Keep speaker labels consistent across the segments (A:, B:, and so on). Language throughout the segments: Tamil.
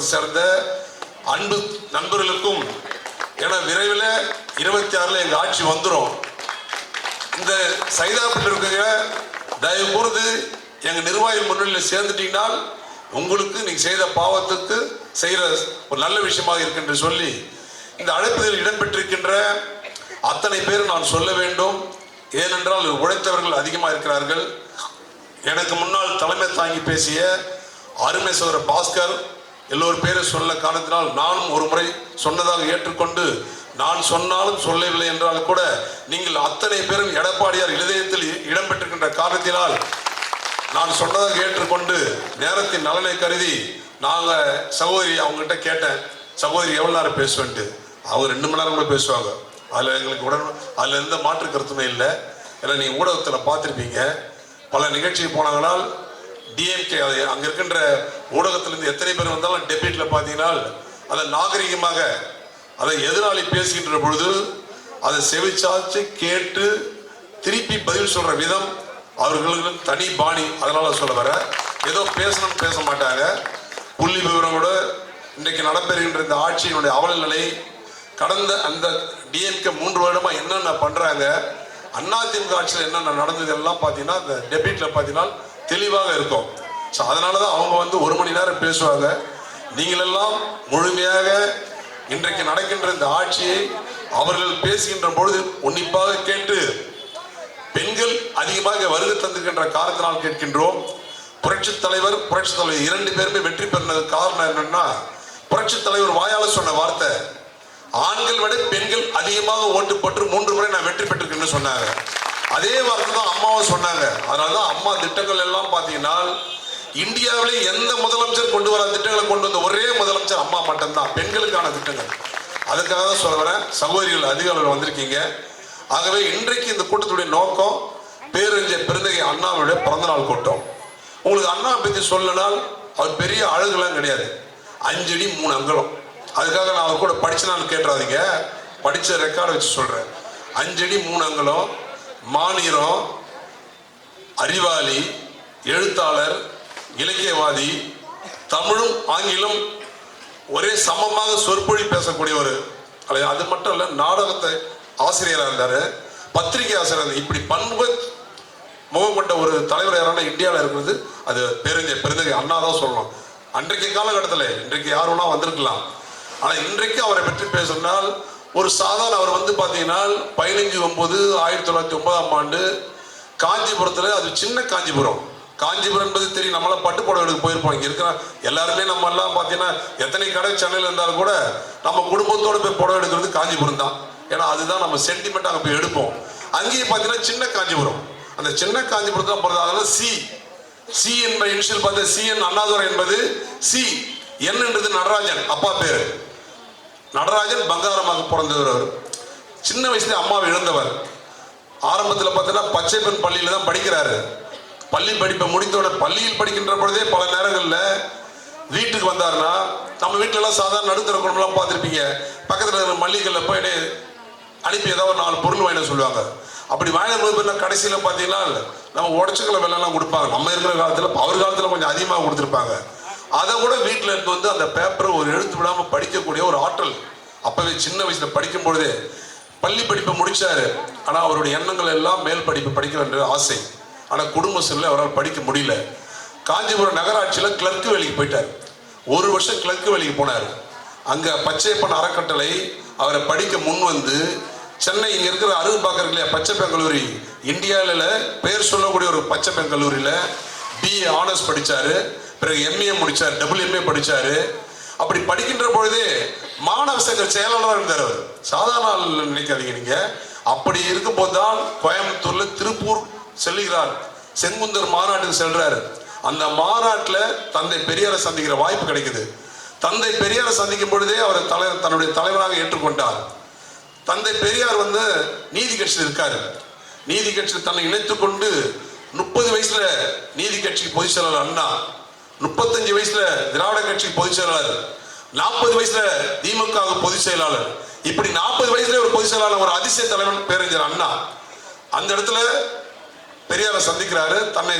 A: கழகத்தை சேர்ந்த அன்பு நண்பர்களுக்கும், ஏன்னா விரைவில் 26 எங்க ஆட்சி வந்துடும். இந்த சைதாப்பேட்டில் இருக்கிற தயவு கூர்ந்து எங்க நிர்வாகி முன்னிலையில் சேர்ந்துட்டீங்கன்னா உங்களுக்கு நீங்க செய்த பாவத்துக்கு செய்யற ஒரு நல்ல விஷயமாக இருக்கின்ற சொல்லி இந்த அழைப்புகளில் இடம்பெற்றிருக்கின்ற அத்தனை பேர் நான் சொல்ல வேண்டும். ஏனென்றால் உழைத்தவர்கள் அதிகமாக இருக்கிறார்கள். எனக்கு முன்னால் தலைமை தாங்கி பேசிய அருமை சகோதரர் பாஸ்கர் எல்லோரும் பேரை சொல்ல காரணத்தினால் நானும் ஒரு முறை சொன்னதாக ஏற்றுக்கொண்டு, நான் சொன்னாலும் சொல்லவில்லை என்றால் கூட நீங்கள் அத்தனை பேரும் எடப்பாடியார் இதயத்தில் இடம்பெற்றிருக்கின்ற காரணத்தினால் நான் சொன்னதாக ஏற்றுக்கொண்டு நேரத்தின் நலனை கருதி நாங்கள் சகோதரி அவங்ககிட்ட கேட்டேன், சகோதரி எவ்வளோ நேரம் பேசுவேன்ட்டு. அவங்க 2 மணி நேரம் கூட பேசுவாங்க. அதில் எங்களுக்கு அதில் எந்த மாற்று கருத்துமே இல்லை. ஏன்னா நீங்கள் ஊடகத்தில் பார்த்துருப்பீங்க, பல நிகழ்ச்சிக்கு போனாங்கனால் டிஎம்கே அங்கே இருக்கின்ற ஊடகத்திலிருந்து எத்தனை பேர் வந்தாலும் டெபேட்டில் பார்த்தீங்கன்னா அதை நாகரிகமாக அதை எதிராளி பேசுகின்ற பொழுது அதை செவிச்சாச்சு கேட்டு திருப்பி பதில் சொல்கிற விதம் அவர்களுக்கு தனி பாணி. அதனால் சொல்ல வர ஏதோ பேசணும்னு பேச மாட்டாங்க. புள்ளி விவரம் கூட இன்றைக்கு நடைபெறுகின்ற இந்த ஆட்சியினுடைய அவல நிலை, கடந்த அந்த டிஎம்கே 3 வருடமா என்னென்ன பண்றாங்க, அதிமுக ஆட்சியில் என்னென்ன நடந்தது எல்லாம் பார்த்தீங்கன்னா இந்த டெபேட்டில் பார்த்தீங்கன்னா தெளிவாக இருக்கும். ஸோ அதனால தான் அவங்க 1 மணி நேரம் பேசுவாங்க. நீங்களெல்லாம் முழுமையாக இன்றைக்கு நடக்கின்ற இந்த ஆட்சியை அவர்கள் பேசுகின்ற பொழுது உன்னிப்பாக கேட்டு, பெண்கள் அதிகமாக வருகை தந்திருக்கின்ற காரணத்தினால் கேட்கின்றோம். புரட்சித் தலைவர் 2 பேருமே வெற்றி பெறுனது காரணம் என்னன்னா, புரட்சித் தலைவர் வாயால சொன்ன வார்த்தை, ஆண்கள் விட பெண்கள் அதிகமாக ஓட்டு போட்டு 3 முறை நான் வெற்றி பெற்றிருக்கேன்னு சொன்னாங்க. அதே வார்த்தை தான் அம்மாவும் சொன்னாங்க. அதனாலதான் அம்மா திட்டங்கள் எல்லாம் பார்த்தீங்கன்னா இந்தியாவிலே எந்த முதலமைச்சர் கொண்டு வர திட்டங்களை கொண்டு வந்த ஒரே முதலமைச்சர் அம்மா மட்டும்தான், பெண்களுக்கான திட்டங்கள். அதுக்காக தான் சொல்ல வரேன். சகோதரிகள் அதிகாரிகள் வந்திருக்கீங்க. ஆகவே இன்றைக்கு இந்த கூட்டத்துடைய நோக்கம் பேரறிஞர் பெருந்தகை அண்ணாவுடைய பிறந்தநாள் கூட்டம். உங்களுக்கு அண்ணா பற்றி சொல்லனால் அவர் பெரிய அழகுலாம் கிடையாது, 5 அடி 3 அங்குலம். அதுக்காக நான் அவர் கூட படிச்சனான்னு கேட்டுறாதீங்க, படிச்ச ரெக்கார்டை வச்சு சொல்றேன். 5 அடி 3 அங்குலம், மாநிலம், அறிவாளி, எழுத்தாளர், இலக்கியவாதி, தமிழும் ஆங்கிலம் ஒரே சமமாக சொற்பொழி பேசக்கூடியவர். அது மட்டும் இல்ல, நாடகத்தை ஆசிரியராக இருந்தாரு, பத்திரிகை ஆசிரியர். இப்படி பண்பு முகம் கொண்ட ஒரு தலைவர் யாரான இந்தியாவில் இருக்கிறது அது பேரறிஞர் பெருந்தகை அண்ணா தான் சொல்லணும். அன்றைக்கு காலகட்டத்தில், இன்றைக்கு யார் வேணா வந்திருக்கலாம், ஆனால் இன்றைக்கு அவரை பற்றி பேசினால் ஒரு சாதாரண அவர் பார்த்தீங்கன்னா 15/9/1909 காஞ்சிபுரத்தில், அது சின்ன காஞ்சிபுரம். காஞ்சிபுரம் என்பது தெரியும், நம்மளாம் பட்டு புடவை எடுக்க போயிருப்போம். இங்கே இருக்கிற எல்லாருமே நம்ம எல்லாம் பார்த்தீங்கன்னா எத்தனை கடை சென்னையில் இருந்தாலும் கூட நம்ம குடும்பத்தோடு போய் புடவை எடுக்கிறது காஞ்சிபுரம் தான். ஏன்னா அதுதான் நம்ம சென்டிமெண்ட் அங்கே போய் எடுப்போம். அங்கேயும் பார்த்தீங்கன்னா சின்ன காஞ்சிபுரம், அந்த சின்ன காஞ்சிபுரம் தான் போகிறது. அதனால சி என்பது இனிஷியல் பார்த்து CN அண்ணாதுரை என்பது சி, என் என்றது நடராஜன், அப்பா பேரு நடராஜன், பங்காரமாக பிறந்தவர். அவர் சின்ன வயசுல அம்மாவை இழந்தவர். ஆரம்பத்தில் பார்த்தீங்கன்னா பச்சை பெண் பள்ளியில தான் படிக்கிறாரு. பள்ளி படிப்பை முடித்தோட பள்ளியில் படிக்கின்ற பொழுதே பல நேரங்களில் வீட்டுக்கு வந்தாருன்னா, நம்ம வீட்டுல எல்லாம் சாதாரண நடுத்தர குடும்பம்லாம் பார்த்துருப்பீங்க, பக்கத்தில் இருக்கிற மல்லிகைகளில் போய் அனுப்பி ஏதாவது ஒரு 4 பொருள் வாங்கின சொல்லுவாங்க. அப்படி வாங்கின கடைசியில் பார்த்தீங்கன்னா நம்ம உடச்சுக்களை வெள்ளெல்லாம் கொடுப்பாங்க. நம்ம இருக்கிற காலத்தில், அவர் காலத்தில் கொஞ்சம் அதிகமாக கொடுத்துருப்பாங்க. அதை கூட வீட்டில் இருந்து அந்த பேப்பரை ஒரு எழுத்து விடாமல் படிக்கக்கூடிய ஒரு ஆற்றல் அப்பவே சின்ன வயசுல படிக்கும் பொழுதே. பள்ளி படிப்பை முடிச்சாரு, ஆனால் அவருடைய எண்ணங்கள் எல்லாம் மேல் படிப்பு படிக்க வேண்டிய ஆசை. ஆனால் குடும்ப சூழ்நிலை அவரால் படிக்க முடியல. காஞ்சிபுரம் நகராட்சியில் கிளர்க்கு வேலைக்கு போயிட்டார். 1 வருஷம் கிளர்க்கு வேலைக்கு போனார். அங்கே பச்சையப்பன் அறக்கட்டளை அவரை படிக்க முன் வந்து, சென்னை இங்கே இருக்கிற அருகு பார்க்கறீங்களே பச்சைப்பெண் கல்லூரி, இந்தியாவில் பெயர் சொல்லக்கூடிய ஒரு பச்சைப்பெண் கல்லூரியில் BA ஆனர்ஸ் படித்தார். பிறகு MA முடித்தார், MA படித்தார். அப்படி படிக்கின்ற பொழுதே மாணவ சங்க செயலாளராக இருந்தார். அவர் சாதாரண நினைக்காதீங்க நீங்க. அப்படி இருக்கும்போது தான் கோயம்புத்தூர்ல திருப்பூர் செல்லுகிறார், செங்குந்தர் மாநாட்டுக்கு செல்றாரு. அந்த மாநாட்டில் தந்தை பெரியாரை சந்திக்கிற வாய்ப்பு கிடைக்குது. தந்தை பெரியாரை சந்திக்கும் பொழுதே அவர் தன்னுடைய தலைவராக ஏற்றுக்கொண்டார். தந்தை பெரியார் நீதி கட்சியில் இருக்காரு. நீதி கட்சியில் தன்னை இணைத்துக் கொண்டு 30 வயசுல நீதி கட்சிக்கு பொதுச் செயலாளர் அண்ணா, 35 வயசுல திராவிட கட்சிக்கு பொதுச் செயலாளர், 40 வயசுல திமுக பொதுச் செயலாளர். இப்படி 40 வயசுல ஒரு பொதுச் செயலாளர், ஒரு அதிசய தலைவன் பேரறிஞர் அண்ணா. அந்த இடத்துல பெரியாரை சந்திக்கிறாரு. தன்னை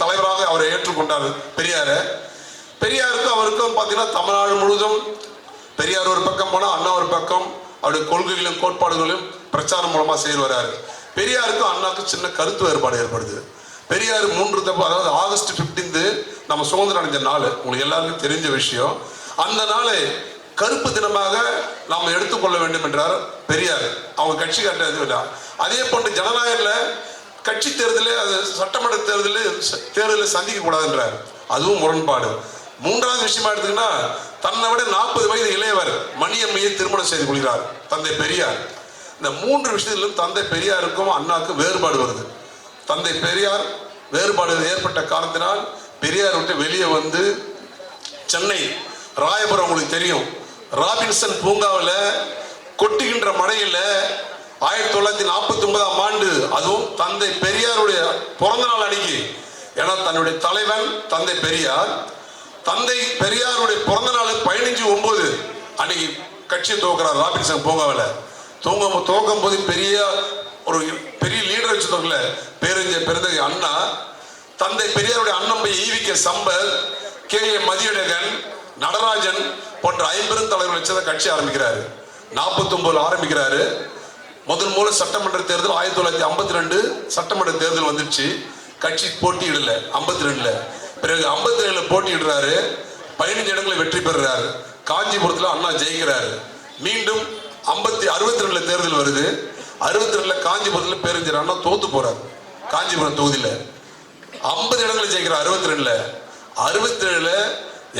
A: தலைவராக அவரை ஏற்றுக்கொண்டார் பெரியார. பெரியாருக்கும் அவருக்கும் பார்த்தீங்கன்னா தமிழ்நாடு முழுவதும் பெரியார் ஒரு பக்கம் போனால் அண்ணா ஒரு பக்கம் அவருடைய கொள்கைகளும் கோட்பாடுகளும் பிரச்சாரம் மூலமாக செய்து வர்றாரு. பெரியாருக்கும் அண்ணாவுக்கும் சின்ன கருத்து வேறுபாடு ஏற்படுது. பெரியார் 3 தப்பு, அதாவது ஆகஸ்ட் 15 நம்ம சுதந்திரம் அடைஞ்ச நாள், உங்களுக்கு எல்லாருக்கும் தெரிஞ்ச விஷயம். அந்த நாளை கருப்பு தினமாக நாம் எடுத்துக்கொள்ள வேண்டும் என்றார் பெரியார். அவங்க கட்சி கட்டது. அதே போன்று ஜனநாயகத்தில் கட்சி தேர்தலில், அது சட்டமன்ற தேர்தலில் சந்திக்க கூடாதுன்றார். அதுவும் முரண்பாடு. 3வது விஷயமா எடுத்துக்கினா, தன்னை விட 40 வயது இளையவர் மணியம்மையை திருமணம் செய்து கொள்கிறார் தந்தை பெரியார். இந்த 3 விஷயத்திலும் தந்தை பெரியாருக்கும் அண்ணாவுக்கும் வேறுபாடு வருது. தந்தை பெரியார் வேறுபாடு ஏற்பட்ட காரணத்தினால் பெரியார் விட்டு வெளியே வந்து சென்னை ராயபுரம், உங்களுக்கு தெரியும், ராபின்சன் பூங்காவில் கொட்டுகின்ற மழையில் 1949ஆம் ஆண்டு, அதுவும் தந்தை பெரியாருடைய பிறந்த நாள் அன்னைக்கு, ஏன்னா தன்னுடைய தலைவன் தந்தை பெரியார், தந்தை பெரியாருடைய பிறந்த நாள் 15/9 அன்னைக்கு கட்சியை துவக்கிறார் ராபின்சன் பூங்காவில். துவக்கும் போது பெரிய லீடர் வச்சு தோக்கல, பேரறிஞர் பெருந்தகை அண்ணா, தந்தை பெரியாருடைய அண்ணன் ஈவிக்க சம்பல், கே.ஏ. மதியழகன், நடராஜன் போன்ற 50 தலைவர்கள் வச்சு கட்சி ஆரம்பிக்கிறாரு. 49 ஆரம்பிக்கிறாரு. முதல் சட்டமன்ற தேர்தல் 1952 சட்டமன்ற தேர்தல் வந்துச்சு. கட்சி போட்டியிடல 52ல. பிறகு 57 போட்டியிடுறாரு. 15 இடங்களை வெற்றி பெறுறாரு. காஞ்சிபுரத்தில் அண்ணா ஜெயிக்கிறாரு. மீண்டும் 62ல தேர்தல் வருது. 62ல காஞ்சிபுரத்தில் பேரறிஞர் அண்ணா தோத்து போறாரு. காஞ்சிபுரம் தொகுதியில் 50 இடங்களை ஜெயிக்கிறார். 62ல 67ல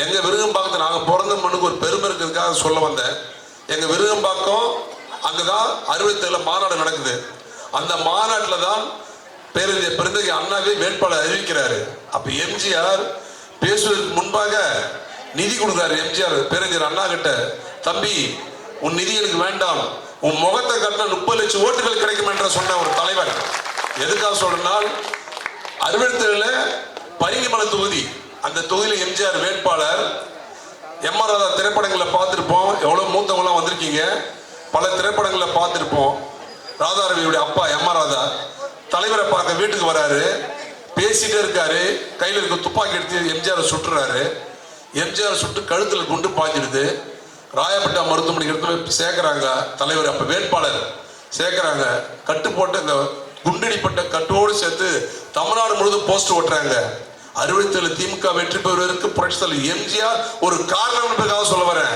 A: எங்க விருகம்பாக்கத்தை, நாங்கள் பிறந்த மண்ணுக்கு ஒரு பெருமை இருக்கிறதுக்காக சொல்ல வந்தேன். எங்க விருகம்பாக்கம் அங்கதான் 67ல மாநாடு நடக்குது. அந்த மாநாட்டில் தான் பேரறிஞர் பெருந்தகை அண்ணாவே வேட்பாளர் அறிவிக்கிறாரு. அப்ப எம்ஜிஆர் பேசுவதற்கு முன்பாக நிதி கொடுக்குறாரு. எம்ஜிஆர் பேரறிஞர் அண்ணா கிட்ட, தம்பி உன் நிதி எனக்கு வேண்டாம், உன் முகத்தை கட்டின 30 லட்சம் ஓட்டுகள் கிடைக்கும் என்ற சொன்ன ஒரு தலைவர். எதுக்காக சொல்றனால், 67ல பரிங்கமலை தொகுதி, அந்த தொகுதியில் எம்ஜிஆர் வேட்பாளர். எம்.ஆர். ராதா திரைப்படங்களை பார்த்துருப்போம். எவ்வளோ மூத்தவங்களாம் வந்திருக்கீங்க, பல திரைப்படங்களை பார்த்துருப்போம். ராதாரவியுடைய அப்பா எம்.ஆர். ராதா தலைவரை பார்க்க வீட்டுக்கு வராரு. பேசிட்டே இருக்காரு. கையில் இருக்க துப்பாக்கி எடுத்து எம்ஜிஆர் சுட்டுறாரு. எம்ஜிஆர் சுட்டு கழுத்தில் குண்டு பாஞ்சிடுது. ராயப்பேட்டை மருத்துவமனைக்கு எடுத்து சேர்க்கிறாங்க. தலைவர் அப்ப வேட்பாளர் சேர்க்கிறாங்க. கட்டு போட்டு இந்த குண்டடிப்பட்ட கட்டோடு சேர்த்து தமிழ்நாடு முழுவதும் போஸ்டர் ஓட்டுறாங்க. 67 திமுக வெற்றி பெறுவதற்கு புரட்சித் தலைவர் எம்ஜிஆர் ஒரு காரணம் என்பதாக சொல்ல வரேன்.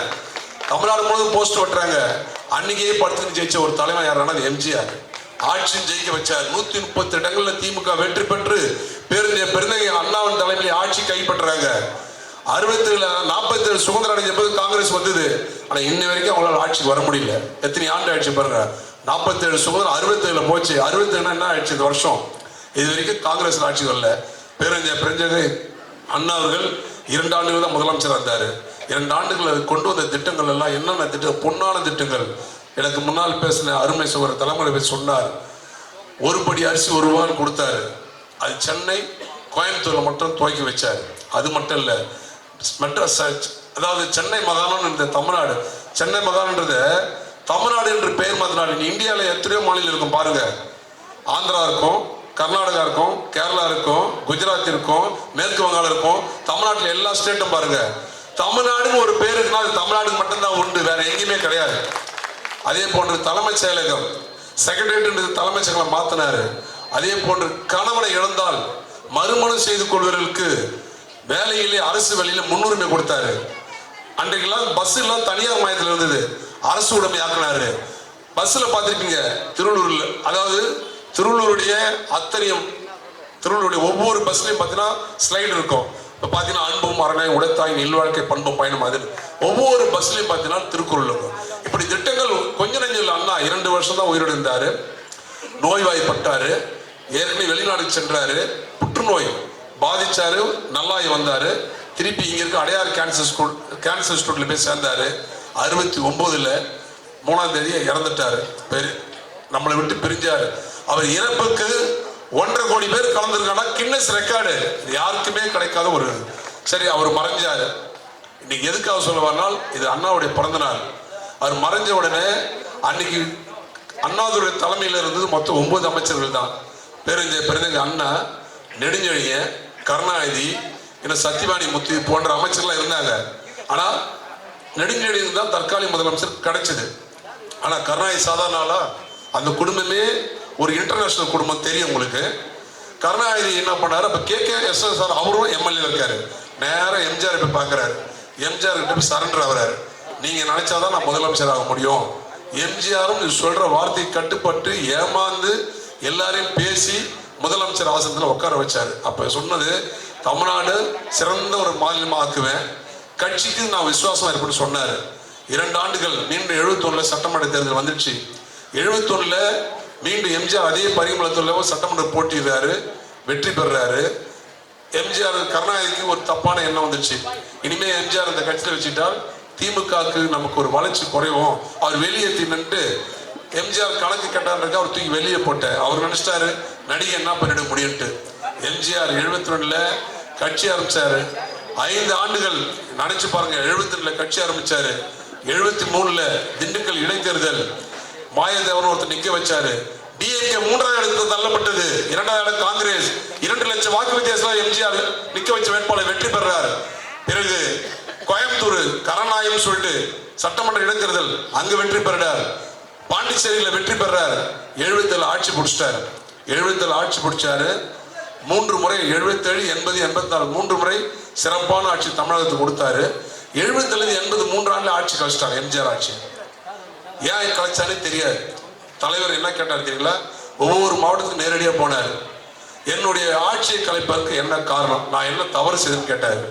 A: தமிழ்நாடு முழுவதும் போஸ்டர் ஓட்டுறாங்க. அன்னைக்கே படுத்துன்னு ஜெயிச்ச ஒரு தலைவர் யாரான எம்ஜிஆர். ஆட்சி ஜெயிக்க வச்சார். 130 இடங்கள்ல திமுக வெற்றி பெற்று பேரறிஞர் பெருந்தகை அண்ணாவின் தலைமையில் ஆட்சி கைப்பற்றுறாங்க. 67ல 47 சுதந்திரம் அடைஞ்ச போது காங்கிரஸ் வந்தது. ஆனா இன்ன வரைக்கும் அவங்களால ஆட்சிக்கு வர முடியல. எத்தனை ஆண்டு ஆட்சி பாருங்க. 47 சுதந்திரம் 67ல போச்சு. 67 என்ன ஆயிடுச்சு இந்த வருஷம்? இது வரைக்கும் காங்கிரஸ் ஆட்சி வரல. பேரறிஞர் பெருந்தகை அண்ணா அவர்கள் 2 ஆண்டுகள் தான் முதலமைச்சர் இருந்தாரு. 2 ஆண்டுகள் கொண்டு வந்த திட்டங்கள் எல்லாம் என்னென்ன திட்டம், பொன்னான திட்டங்கள். எனக்கு முன்னால் பேசின அருமை சகோதரர் தலைமுறை சொன்னார். ஒரு படி அரிசி 1 ரூபான்னு கொடுத்தாரு. அது சென்னை கோயம்புத்தூர்ல மட்டும் துவக்கி வச்சாரு. அது மட்டும் இல்ல, மெட்ராஸ், அதாவது சென்னை மாகாணம் இந்த தமிழ்நாடு, சென்னை மாகாணன்றது தமிழ்நாடு என்று பெயர் மாத்தினாரு. இந்தியாவில் எத்தனையோ மாநிலம் இருக்கும் பாருங்க. ஆந்திரா இருக்கும், கர்நாடகா இருக்கும், கேரளா இருக்கும், குஜராத் இருக்கும், மேற்கு வங்காளம் இருக்கும். தமிழ்நாட்டில் எல்லா ஸ்டேட்டும் பாருங்க. தமிழ்நாடுன்னு ஒரு பேர் இருக்குன்னா அது தமிழ்நாடுக்கு மட்டும்தான் உண்டு, வேற எங்கேயுமே கிடையாது. அதே போன்று தலைமைச் செயலகம், செக்ரட்டரியேட் தலைமைச் செயலகம் மாத்தினாரு. அதே போன்று கணவனை இழந்தால் மறுமணம் செய்து கொள்வதற்கு வேலையிலே அரசு வேலையில முன்னுரிமை கொடுத்தாரு. அன்றைக்கெல்லாம் பஸ் எல்லாம் தனியார் மையத்தில் இருந்தது, அரசு உடைமையாக்கினாரு. பஸ்ல பார்த்திருப்பீங்க திருவள்ளூர்ல, அதாவது திருவள்ளூருடைய திருவள்ளூருடைய ஒவ்வொரு பஸ்லையும் பார்த்தீங்கன்னா ஸ்லைடு இருக்கும். இப்போ பார்த்தீங்கன்னா அன்பும் அரணை உடைத்தாய் நெல்வாழ்க்கை பண்பும் பயணம், அது ஒவ்வொரு பஸ்லையும் பார்த்தீங்கன்னா திருக்குறள் இருக்கும். இப்படி திட்டங்கள் கொஞ்ச நெஞ்சில். அண்ணா 2 வருஷம் தான் உயிரோடு இருந்தாரு. நோய்வாய்ப்பட்டாரு. ஏற்கனவே வெளிநாடு சென்றாரு. புற்றுநோய் பாதிச்சாரு. நல்லாய் வந்தாரு. திருப்பி இங்க இருக்க அடையார் கேன்சர் இன்ஸ்டியூட்ல போய் சேர்ந்தாரு. 69ல 3ஆம் தேதி இறந்துட்டாரு. நம்மளை விட்டு பிரிஞ்சாரு. அவர் இறப்புக்கு 1.5 கோடி பேர் கலந்துருக்கானா கின்னஸ் ரெக்கார்டு, யாருக்குமே கிடைக்காத ஒரு. சரி, அவர் மறைஞ்சாரு. இன்னைக்கு எதுக்காக சொல்ல வரனால், இது அண்ணாவுடைய பிறந்த நாள். அவர் மறைஞ்ச உடனே அன்னைக்கு அண்ணாதுரை தலைமையில் இருந்தது மொத்தம் 9 அமைச்சர்கள் தான். பேரறிஞர் பெருந்தகை அண்ணா, நெடுஞ்செழியன், கருணாநிதி, என்ன சத்தியவாணி முத்து போன்ற அமைச்சர்லாம் இருந்தாங்க. ஆனா நெடுஞ்செழியனுக்கு தான் தற்காலிக முதலமைச்சர் கிடைச்சது. ஆனா கருணாநிதி சாதாரண ஆளா? அந்த குடும்பமே ஒரு இன்டர்நேஷனல் குடும்பம் தெரியும் உங்களுக்கு. கருணாநிதி என்ன பண்ணாரு, அப்ப KKSSR அவரும் எம்எல்ஏ இருக்காரு. நேரம் எம்ஜிஆர் போய் பாக்குறாரு. எம்ஜிஆர் கிட்ட போய் சரண்டர் ஆகுறாரு. நீங்க நினைச்சாதான் நான் முதலமைச்சர் ஆக முடியும். எம்ஜிஆரும் சொல்ற வார்த்தை கட்டுப்பட்டு ஏமாந்து எல்லாரையும் பேசி முதலமைச்சர் ஆசனத்தில் உட்கார வச்சாரு. அப்ப சொன்னது, தமிழ்நாடு சிறந்த ஒரு மாநிலமா ஆக்குவேன், கட்சிக்கு நான் விசுவாசமா இருப்பேன்னு சொன்னாரு. 2 ஆண்டுகள் மீண்டும் 71 சட்டமன்ற தேர்தல் வந்துச்சு. 71 மீண்டும் எம்ஜிஆர் அதே பரிமளத்தில் சட்டமன்ற போட்டிடுறாரு, வெற்றி பெறாரு. எம்ஜிஆர் கருணாநிதிக்கு ஒரு தப்பான எண்ணம் வந்துச்சு. இனிமே எம்ஜிஆர் இந்த கட்சியில் வச்சுட்டால் திமுகவுக்கு நமக்கு ஒரு வளர்ச்சி குறைவும், அவர் வெளியே தின்னுட்டு எம்ஜிஆர் கணக்கு கட்டாருக்கு அவர் தூக்கி வெளியே போட்டார். அவர் நினைச்சிட்டாரு நடிகை என்ன பண்ணிட முடியும்ட்டு. எம்ஜிஆர் 72 கட்சி ஆரம்பிச்சாரு. 5 ஆண்டுகள் நினைச்சு பாருங்க. 72 கட்சி ஆரம்பிச்சாரு. 73 திண்டுக்கல் இடைத்தேர்தல் மாயதேவன் ஒருத்தர் நிக்க வச்சாரு. டிஎம்கே 3ஆவது இடத்துல தள்ளப்பட்டது. 2வது இடம் காங்கிரஸ். 2 லட்சம் வாக்கு வித்தியாசம் எம்ஜிஆர் நிக்க வச்ச வேட்பாளர் வெற்றி பெறார். பிறகு கோயம்புத்தூர் கரணாயம் சொல்லிட்டு சட்டமன்ற இடைத்தேர்தல் அங்க வெற்றி பெறார். பாண்டிச்சேரியில வெற்றி பெறார். 77 ஆட்சி பிடிச்சிட்டாரு. 77 ஆட்சி பிடிச்சாரு. 3 முறை 77, 80, 84 3 முறை சிறப்பான ஆட்சி தமிழகத்துக்கு கொடுத்தாரு. 77, 80 3 ஆண்டுல ஆட்சி கழிச்சிட்டாங்க. எம்ஜிஆர் ஆட்சி ஏன் கழிச்சானே தெரியாது. தலைவர் என்ன கேட்டார் தெரியுங்களா? ஒவ்வொரு மாவட்டத்துக்கு நேரடியா போனார். என்னுடைய ஆட்சியை கலைப்பதற்கு என்ன காரணம், நான் என்ன தவறு செய்தேன்னு கேட்டார்.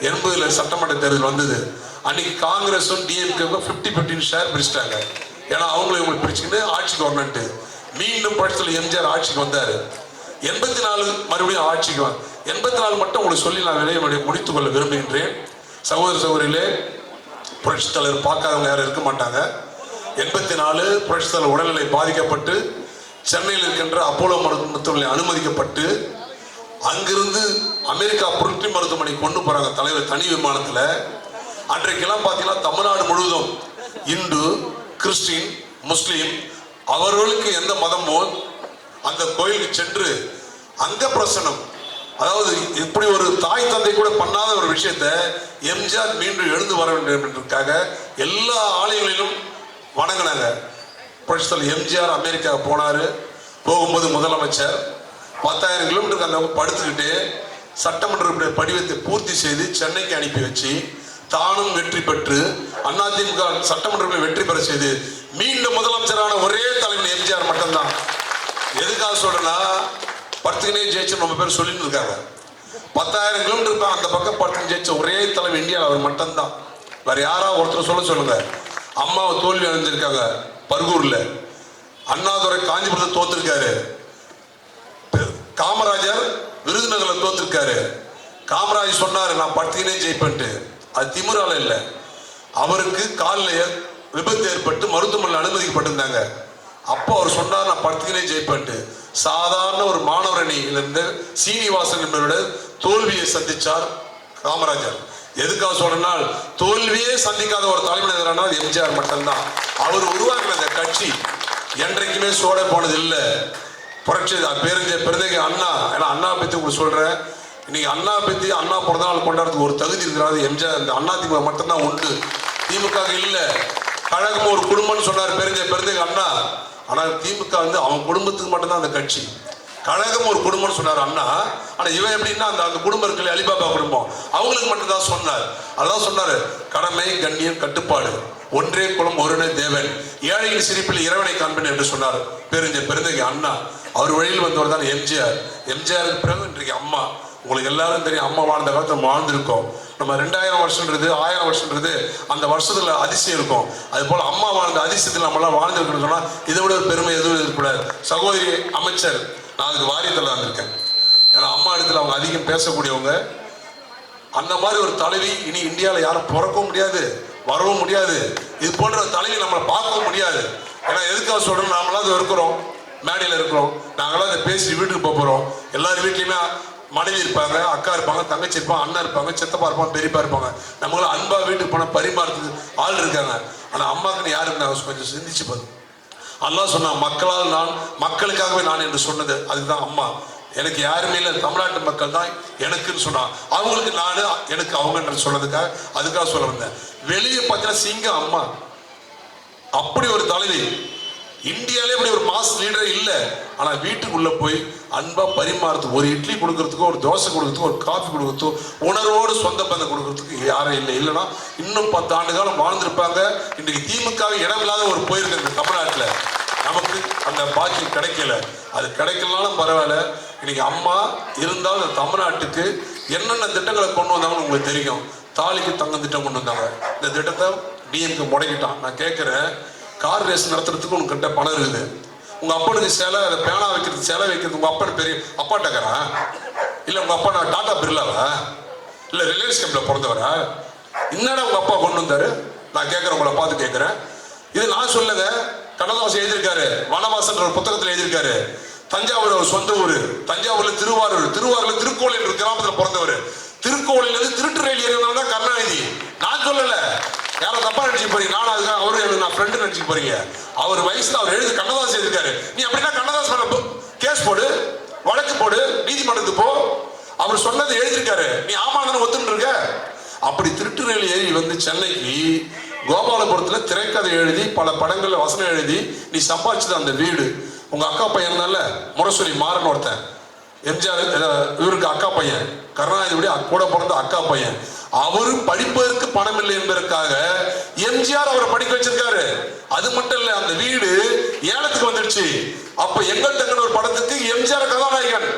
A: 80 சட்டமன்ற தேர்தல் வந்தது. அன்னைக்கு காங்கிரஸும் டிஎம்கேக்கும் 50-50 ஷேர் பிரிச்சிட்டாங்க. ஏன்னா அவங்களும் இவங்களுக்கு பிரிச்சுக்கிட்டு ஆட்சிக்கு வரணுன்ட்டு. மீண்டும் பட்சத்தில் எம்ஜிஆர் ஆட்சிக்கு வந்தாரு. 84 மறுபடியும் ஆட்சிக்கு 84 மட்டும் உங்களுக்கு சொல்லி நான் விலையை முடித்துக் கொள்ள விரும்புகின்றேன். சகோதர சகோதரிகளே, புரட்சி தலைவர் பார்க்காதவங்க யாரும் இருக்க மாட்டாங்க. 84 புரட்சி தலைவர் உடல்நிலை பாதிக்கப்பட்டு சென்னையில் இருக்கின்ற அப்போலோ மருத்துவமனையில் அனுமதிக்கப்பட்டு அங்கிருந்து அமெரிக்கா புரட்சி மருத்துவமனை கொண்டு போறாங்க தலைவர் தனி விமானத்தில். அன்றைக்கெல்லாம் பார்த்தீங்கன்னா தமிழ்நாடு முழுவதும் இந்து, கிறிஸ்டின், முஸ்லீம் அவர்களுக்கு எந்த மதமோ அந்த கோயிலுக்கு சென்று அங்க பிரசனம், அதாவது இப்படி ஒரு தாய் தந்தை கூட பண்ணாத ஒரு விஷயத்தை எம்ஜிஆர் மீண்டும் எழுந்து வர வேண்டும் என்பதற்காக எல்லா ஆலயங்களிலும் வணங்கினாங்க. புரட்சித்தலைவர் எம்ஜிஆர் அமெரிக்கா போனாரு. போகும்போது முதலமைச்சர் 10,000 கிலோமீட்டருக்கு அந்த படுத்துக்கிட்டு சட்டமன்ற படிவத்தை பூர்த்தி செய்து சென்னைக்கு அனுப்பி வச்சு தானும் வெற்றி பெற்று அதிமுக சட்டமன்றத்தில் வெற்றி பெற செய்து மீண்டும் முதலமைச்சரான ஒரே தலைவர் எம்ஜிஆர் மட்டும்தான். எதுக்காக சொல்றேன்னா, படுத்துக்கினே ஜெயிச்சு நம்ம பேர் சொல்லிட்டு இருக்காங்க. 10,000 கிலோமீட்டர் அந்த பக்கம் படுத்து ஜெயிச்ச ஒரே தலைவர் இந்தியாவில் அவர் மட்டும்தான். வேற யாரா ஒருத்தர் சொல்லுங்க. அம்மாவை தோல்வி அடைஞ்சிருக்காங்க பர்கூர்ல. அண்ணாதுரை காஞ்சிபுரத்தில் தோத்திருக்காரு. காமராஜர் விருதுநகர்ல தோத்திருக்காரு. காமராஜர் சொன்னாரு நான் படுத்துக்கினே ஜெயிப்பேன்ட்டு. அது திமுறால இல்ல, அவருக்கு காலில் விபத்து ஏற்பட்டு மருத்துவமனையில் அனுமதிக்கப்பட்டிருந்தாங்க. அப்போ அவர் சொன்னார் நான் படுத்துக்கினே ஜெயிப்பேன்ட்டு. சாதாரண ஒரு மாணவர் அணியிலிருந்து சீனிவாசன் என்பவரோட தோல்வியை சந்திச்சார் காமராஜர். எதுக்காக சொல்றேன்னா, தோல்வியே சந்திக்காத ஒரு தலைமை எம்ஜிஆர் மட்டும்தான். அவர் உருவாக்கின அந்த கட்சி என்றைக்குமே சோட போனது இல்லை. புரட்சி பெருந்தகை அண்ணா, ஏன்னா அண்ணா பத்தி உங்களுக்கு சொல்றேன். இன்னைக்கு அண்ணா பத்தி அண்ணா பிறந்த நாள் கொண்டாடுறதுக்கு ஒரு தகுதி இருக்கிறாரு எம்ஜிஆர். இந்த அண்ணா திமுக மட்டும்தான் உண்டு, திமுக இல்ல. கழகம் ஒரு குடும்பம்னு சொன்னார் பெருந்தகை அண்ணா. ஆனா திமுக அவன் குடும்பத்துக்கு மட்டும்தான் அந்த கட்சி. கழகம் ஒரு குடும்பம்னு சொன்னார் அண்ணா. ஆனா இவன் எப்படின்னா அந்த குடும்பம் இருக்குல்ல, அலிபாபா குடும்பம், அவங்களுக்கு மட்டும்தான் சொன்னார். அதான் சொன்னாரு, கடமை, கண்ணியம், கட்டுப்பாடு, ஒன்றே குலம் ஒருவனே தேவன், ஏழையின் சிரிப்பில் இறைவனை காண்பேன் என்று சொன்னார் பெருந்தகை அண்ணா. அவர் வழியில் வந்தவர் தான் எம்ஜிஆர். எம்ஜிஆருக்கு பிறகு இன்றைக்கு அம்மா. உங்களுக்கு எல்லாரும் தெரியும், அம்மா வாழ்ந்த காலத்தை நம்ம வாழ்ந்திருக்கோம். நம்ம 2000 வருஷம்ன்றது 1000 வருஷம்ன்றது அந்த வருஷத்துல அதிசயம் இருக்கும். அது போல அம்மா வாழ்ந்த அதிசயத்தில் நம்மளாம் வாழ்ந்துருக்கணும்னு சொன்னா இதை விட ஒரு பெருமை எதுவும் இருக்கக்கூடாது. சகோதரி அமைச்சர், நான் அதுக்கு வாரியத்தில் வந்திருக்கேன். ஏன்னா அம்மா இடத்துல அவங்க அதிகம் பேசக்கூடியவங்க. அந்த மாதிரி ஒரு தலைவி இனி இந்தியாவில் யாரும் பிறக்கவும் முடியாது, வரவும் முடியாது. இது போன்ற தலைவி நம்மளை பார்க்கவும் முடியாது. ஏன்னா எதுக்காக சொல்றோம், நாமளாம் அது இருக்கிறோம், மேடையில் இருக்கிறோம், நாங்களாம் அதை பேசி வீட்டுக்கு போகிறோம். எல்லாரும் வீட்லையுமே மனைவி இருப்பாங்க, அக்கா இருப்பாங்க, தங்கச்சி இருப்பாங்க, அண்ணா இருப்பாங்க, சித்தப்பா இருப்பாங்க, பெரியப்பா இருப்பாங்க. நம்மளாம் அன்பா வீட்டுக்கு போனால் பரிமாறத்துக்கு ஆள் இருக்காங்க. ஆனால் அம்மாக்குன்னு யாரு இருந்தாங்க கொஞ்சம் சிந்திச்சு பாரு. அல்லாஹ் சொன்னா மக்களால் நான், மக்களுக்காகவே நான் என்று சொன்னது அதுதான் அம்மா. எனக்கு யாருமே இல்லை, தமிழ்நாட்டு மக்கள் தான் எனக்குன்னு சொன்னான். அவங்களுக்கு நானு, எனக்கு அவங்க சொன்னதுக்காக அதுக்காக சொல்ல வந்தேன். வெளியே பார்த்தீங்கன்னா சிங்கம் அம்மா, அப்படி ஒரு தலைவி. இந்தியாவிலே அப்படி ஒரு மாஸ் லீடர் இல்லை. ஆனா வீட்டுக்குள்ள போய் அன்பா பரிமாறதுக்கு, ஒரு இட்லி கொடுக்கறதுக்கோ, ஒரு தோசை கொடுக்கறதுக்கோ, ஒரு காஃபி கொடுக்கறதுக்கோ, உணர்வோடு சொந்த பந்தம் கொடுக்கறதுக்கு யாரும் இல்லை. இல்லைன்னா இன்னும் 10 ஆண்டு காலம் வாழ்ந்திருப்பாங்க. இன்னைக்கு திமுக இடம் இல்லாத ஒரு போயிருக்கு தமிழ்நாட்டில். நமக்கு அந்த பாக்கியம் கிடைக்கல. அது கிடைக்கலனாலும் பரவாயில்ல. இன்னைக்கு அம்மா இருந்தாலும் இந்த தமிழ்நாட்டுக்கு என்னென்ன திட்டங்களை கொண்டு வந்தாங்கன்னு உங்களுக்கு தெரியும். தாலிக்கு தங்கம் திட்டம் கொண்டு வந்தாங்க. இந்த திட்டத்தை டிஎம்கே முடக்கிட்டான். நான் கேட்கிறேன், கார் ரேஸ் நடத்துறதுக்கு உங்ககிட்ட பணம் இருக்குது. உங்க அப்பனுக்கு சேலை, அதை பேனா வைக்கிறது, சேலை வைக்கிறது உங்க அப்பன் பெரிய அப்பாட்டக்கறா? இல்ல உங்க அப்பா நான் டாடா பிர்லாவா? இல்ல ரிலையன்ஸ் கம்பெனில பிறந்தவரா? என்னடா உங்க அப்பா கொண்டு வந்தாரு? நான் கேட்கிறேன், உங்களை பார்த்து கேட்கிறேன். இது நான் சொல்லுங்க. கண்ணதாசன் எழுதியிருக்காரு, வனவாசன்ற ஒரு புத்தகத்தில் எழுதியிருக்காரு. தஞ்சாவூர் ஒரு சொந்த ஊர். தஞ்சாவூர்ல திருவாரூர், திருவாரூர்ல திருக்கோவில் என்ற கிராமத்தில் பிறந்தவர். திருக்கோவில இருந்து திருட்டு ரயில் ஏறினதான் கருணாநிதி. நான் சொல்லல, யாரும் தப்பா நினைச்சு போறீங்க. நானும் அதுக்காக அவரு நான் ஃப்ரெண்டு நினைச்சு போறீங்க. அவர் வயசுல அவர் எழுதி கண்ணதாசன் எழுதியிருக்காரு. நீ அப்படின்னா கண்ணதாசன் கேஸ் போடு, வழக்கு போடு, நீதிமன்றத்துக்கு போ. அவர் சொன்னதை எழுதியிருக்காரு, நீ ஆமாங்கன்னு ஒத்துன்னு இருக்க. அப்படி திருட்டு ரயில் ஏறி வந்து சென்னைக்கு கோபாலபுரத்துல திரைக்கதை எழுதி, பல படங்கள்ல வசனம் எழுதி நீ சம்பாதிச்சது அந்த வீடு. உங்க அக்கா பையன் தானே முரசொலி மாறன் ஒருத்தன், எம்ஜிஆர் இவருக்கு அக்கா பையன், கருணாநிதியுடைய கூட பிறந்த அக்கா பையன். அவரு படிப்பதற்கு பணம் இல்லை என்பதற்காக எம்ஜிஆர் அவரை படிக்க வச்சிருக்காரு. அது மட்டும் இல்ல, அந்த வீடு ஏலத்துக்கு வந்துடுச்சு. அப்ப எங்கள் தங்கன் ஒரு படத்துக்கு எம்ஜிஆர் கதாநாயகன்,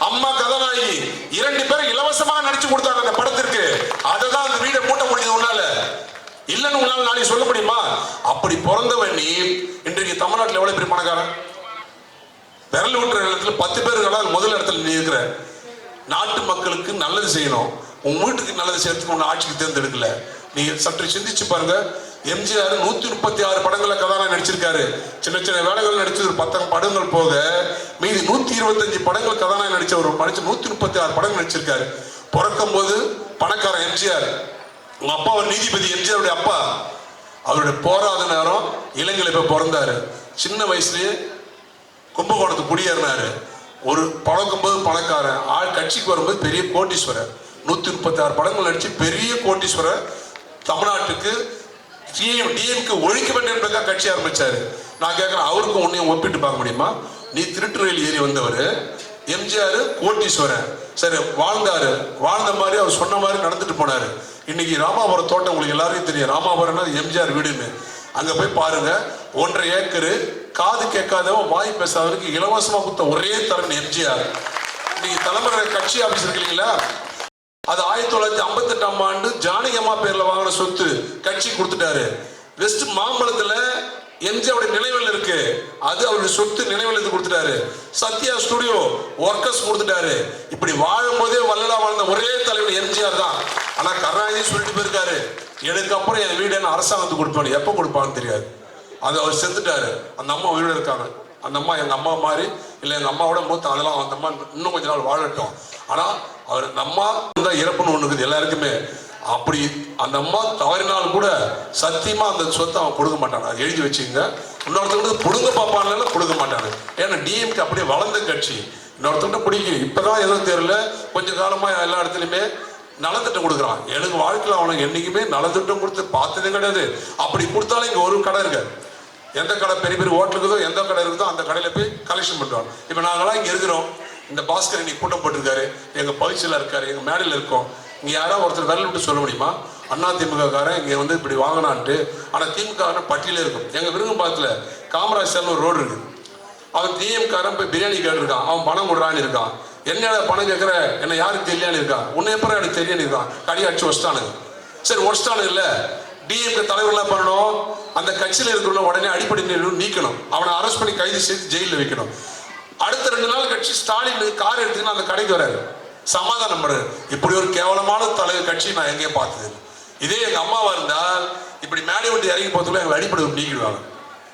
A: அம்மா கதாநாயகி, 2 பேரும் இலவசமாக நடிச்சு கொடுத்தாங்க அந்த படத்திற்கு. அததான் அந்த வீடை மூட்ட முடியுது உன்னால. இல்லன்னு உங்களால நாளைக்கு சொல்ல முடியுமா? அப்படி பிறந்தவன் நீ இன்றைக்கு தமிழ்நாட்டில் எவ்வளவு பெரிய பணக்காரன்? விரல் விட்டுற இடத்துல 10 பேர்கள் முதல் இடத்துல நீ இருக்கிற. நாட்டு மக்களுக்கு நல்லது செய்யணும், உன் வீட்டுக்கு நல்லது செய்யறதுக்கு உன்னை ஆட்சிக்கு தேர்ந்தெடுக்கல. நீங்க சற்று சிந்திச்சு பாருங்க. எம்ஜிஆர் 136 படங்கள்ல கதாநாயகன் நடிச்சிருக்காரு. சின்ன சின்ன வேலைகள் நடிச்சது 10 படங்கள் போக மீதி 125 படங்கள் கதாநாயகன் நடிச்ச ஒரு மனுஷன் 136 படங்கள் நடிச்சிருக்காரு. பிறக்கும் போது பணக்காரன் எம்ஜிஆர். உங்க அப்பா ஒரு நீதிபதி, எம்ஜிஆருடைய அப்பா. அவருடைய போராத நேரம் இளைஞர் இப்ப பிறந்தாரு. சின்ன வயசுலயே கும்பகோணத்துக்கு குடியேறினாரு. ஒரு பழக்கும் போது பணக்காரன், ஆள் கட்சிக்கு வரும்போது பெரிய கோட்டீஸ்வரர். 136 படங்கள் நடிச்சு பெரிய கோட்டீஸ்வரர். தமிழ்நாட்டுக்கு டிஎம்கே ஒழிக்க வேண்டும் என்பதற்காக கட்சி ஆரம்பிச்சாரு. நான் கேட்கிறேன், அவருக்கும் உன்னையும் ஒப்பிட்டு பார்க்க முடியுமா? நீ திருட்டு ரயில் ஏறி வந்தவர், எம்ஜிஆர் கோட்டீஸ்வரன். சரி, வாழ்ந்தாரு, வாழ்ந்த மாதிரி அவர் சொன்ன மாதிரி நடந்துட்டு போனாரு. இன்னைக்கு ராமாபுரம் தோட்டம் உங்களுக்கு எல்லாருக்கும் தெரியும். ராமாபுரம்னா எம்ஜிஆர் வீடுன்னு. அங்க போய் பாருங்க, 1.5 ஏக்கரு. காது கேட்காதவன் வாய் பேசாதவருக்கு இலவசமா கொடுத்த ஒரே தரன் எம்ஜிஆர். இன்னைக்கு தலைமுறை கட்சி ஆபீஸ் இருக்கு இல்லைங்களா, அது 1958ஆம் ஆண்டு ஜானகி அம்மா பேர்ல வாங்கின சொத்து கட்சி கொடுத்துட்டாரு. வெஸ்ட் மாம்பழத்துல எம்ஜிஆருடைய நினைவில் இருக்கு, அது அவருடைய சொத்து நினைவில் கொடுத்துட்டாரு. சத்யா ஸ்டுடியோ ஒர்க்கர்ஸ் கொடுத்துட்டாரு. இப்படி வாழும் போதே வல்லலா வாழ்ந்த ஒரே தலைவர் எம்ஜிஆர் தான். ஆனா கருணாநிதி சொல்லிட்டு போயிருக்காரு, எனக்கு அப்புறம் என் வீடு என்ன அரசாங்கத்துக்கு கொடுப்பாரு. எப்ப கொடுப்பான்னு தெரியாது. அது அவர் செத்துட்டாரு. அந்த அம்மா உயிரோட இருக்காங்க. அந்த அம்மா எங்க அம்மா மாதிரி இல்ல, எங்க அம்மாவோட மூத்த, அதெல்லாம் அந்த அம்மா இன்னும் கொஞ்ச நாள் வாழட்டும். ஆனா அவர் அந்த அம்மா தான் இறப்புன்னு ஒண்ணு இருக்குது எல்லாருக்குமே. அப்படி அந்த அம்மா தவறினாலும் கூட சத்தியமா அந்த சொத்தை அவன் கொடுக்க மாட்டான். அதை எழுதி வச்சுங்க. இன்னொருத்தவங்க புடுங்க பார்ப்பான்னு கொடுக்க மாட்டானு. ஏன்னா டிஎம்கே அப்படியே வளர்ந்த கட்சி. இன்னொருத்தவங்க பிடிக்கும். இப்பதான் எதுவும் தெரியல, கொஞ்ச காலமா எல்லா இடத்துலயுமே நலத்திட்டம் கொடுக்குறான். எனக்கு வாழ்க்கையில் அவனுக்கு என்னைக்குமே நலத்திட்டம் கொடுத்து பார்த்ததே கிடையாது. அப்படி கொடுத்தாலும் இங்க ஒரு கடை இருக்கு. எந்த கடை பெரிய பெரிய ஹோட்டல் இருக்குதோ, எந்த கடை இருக்குதோ அந்த கடையில போய் கலெக்ஷன் பண்ணுவாங்க. இப்ப நாங்களாம் இங்க இருக்கிறோம். இந்த பாஸ்கர் இன்னைக்கு கூட்டம் போட்டிருக்காரு, எங்க பயிற்சியில இருக்காரு, எங்க மேடையில் இருக்கோம். இங்க யாராவது ஒருத்தர் விரல் விட்டு சொல்ல முடியுமா அண்ணா திமுக காரன் இங்க வந்து இப்படி வாங்கினான்ட்டு? ஆனா திமுக பட்டியலே இருக்கும். எங்க விருங்கம்பாக்கத்துல காமராஜ் சார்னு ஒரு ரோடு இருக்கு. அவன் டிஎம்காரன் போய் பிரியாணி கேட்டிருக்கான், அவன் பணம் கொடுறான்னு இருக்கான். என்ன பணம் கேட்கிற, என்ன யாருக்கு தெரியான்னு இருக்கான், உன்னை எப்பறம் எனக்கு தெரியான்னு இருக்கான். கடி அடிச்சு வச்சிட்டானுங்க. சரி, ஒடிச்சிட்டானு இல்ல, டிஎம்கே தலைவர் என்ன பண்ணணும், அந்த கட்சியில் இருக்கிறவங்க உடனே அடிப்படை நீக்கணும். அவனை அரெஸ்ட் பண்ணி கைது செய்து ஜெயிலில் வைக்கணும். அடுத்த 2 நாள் கட்சி ஸ்டாலின் கார் எடுத்துக்கின்னு அந்த கடைக்கு வராரு, சமாதானம் பண்ணு. இப்படி ஒரு கேவலமான தலைவர் கட்சி நான் எங்கேயும் பார்த்தது. இதே எங்க அம்மாவா இருந்தால் இப்படி மேடை விட்டு இறங்கி போறதுக்குள்ள எங்க அடிப்படை நீக்கிடுவாங்க.